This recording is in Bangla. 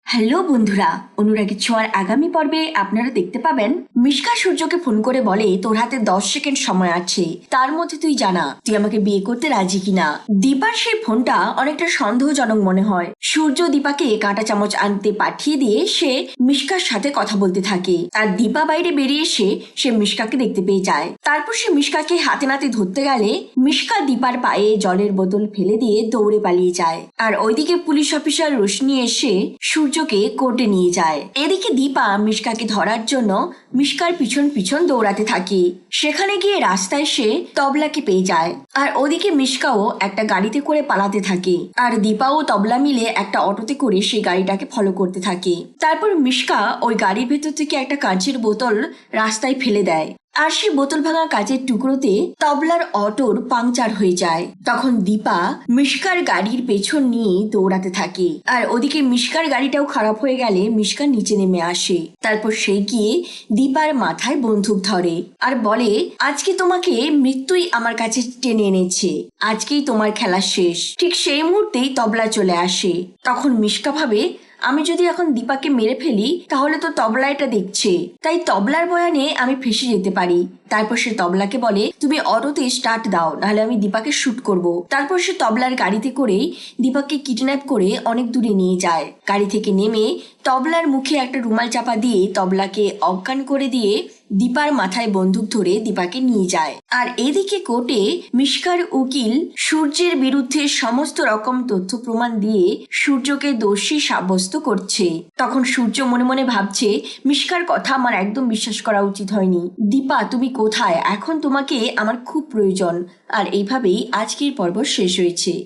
হ্যালো বন্ধুরা, অনুরাগী ছোঁয়ার আগামী পর্বে আপনারা দেখতে পাবেন মিশকা সূর্যকে ফোন করে বলে তোর হাতে 10 সেকেন্ড সময় আছে, তার মধ্যে তুই জানা তুই আমাকে বিয়ে করতে রাজি কিনা। দীপার সেই ফোনটা অনেকটা সন্দেহজনক মনে হয়। সূর্য দীপাকে কাঁটা চামচ আনতে পাঠিয়ে দিয়ে সে মিশকার সাথে কথা বলতে থাকে। আর দীপা বাইরে বেরিয়ে এসে সে মিশকাকে দেখতে পেয়ে যায়। তারপর সে মিশকাকে হাতে নাতে ধরতে গেলে মিশকা দীপার পায়ে জলের বোতল ফেলে দিয়ে দৌড়ে পালিয়ে যায়। আর ওইদিকে পুলিশ অফিসার রোশনি এসে সূর্যকে কোর্টে নিয়ে যায়। এদিকে দীপা মিশকাকে ধরার জন্য মিশকার পিছন পিছন দৌড়াতে থাকে। সেখানে গিয়ে রাস্তায় সে তবলাকে পেয়ে যায়। আর ওদিকে মিশকাও একটা গাড়িতে করে পালাতে থাকে। আর দীপা ও তবলা মিলে একটা অটোতে করে সেই গাড়িটাকে ফলো করতে থাকে। তারপর মিশকা ওই গাড়ির ভেতর থেকে একটা কাঁচের বোতল রাস্তায় ফেলে দেয়। আর সেই বোতল ভাঙা কাচের টুকরোতে তবলার অটোর পাংচার হয়ে যায়। তখন দীপা মিশকার গাড়ির পেছন নিয়ে দৌড়াতে থাকে। আর ওদিকে মিশকার গাড়িটাও খারাপ হয়ে গেলে মিশকা নিচে নেমে আসে। তারপর সে গিয়ে দীপার মাথায় বন্দুক ধরে আর বলে, আজকে তোমাকে মৃত্যুই আমার কাছে টেনে এনেছে, আজকেই তোমার খেলা শেষ। ঠিক সেই মুহূর্তেই তবলা চলে আসে। তখন মিশকা ভাবে, আমি যদি এখন দীপাকে মেরে ফেলি তাহলে তো তবলা এটা দেখছে, তাই তবলার বয়ানে আমি ফেসে যেতে পারি। তারপর সে তবলাকে বলে, তুমি অটোতে স্টার্ট দাও, নাহলে আমি দীপাকে শুট করব। তারপর সে তবলার গাড়িতে করেই দীপাকে কিডন্যাপ করে অনেক দূরে নিয়ে যায়। গাড়ি থেকে নেমে তবলার মুখে একটা রুমাল চাপা দিয়ে তবলাকে অজ্ঞান করে দিয়ে দীপার মাথায় বন্দুক ধরে দীপাকে নিয়ে যায়। আর এদিকে কোর্টে মিশকার উকিল সূর্যের বিরুদ্ধে সমস্ত রকম তথ্য প্রমাণ দিয়ে সূর্যকে দোষী সাব্যস্ত করছে। তখন সূর্য মনে মনে ভাবছে, মিশকার কথা আমার একদম বিশ্বাস করা উচিত হয়নি। দীপা, তুমি কোথায়? এখন তোমাকে আমার খুব প্রয়োজন। আর এইভাবেই আজকের পর্ব শেষ হয়েছে।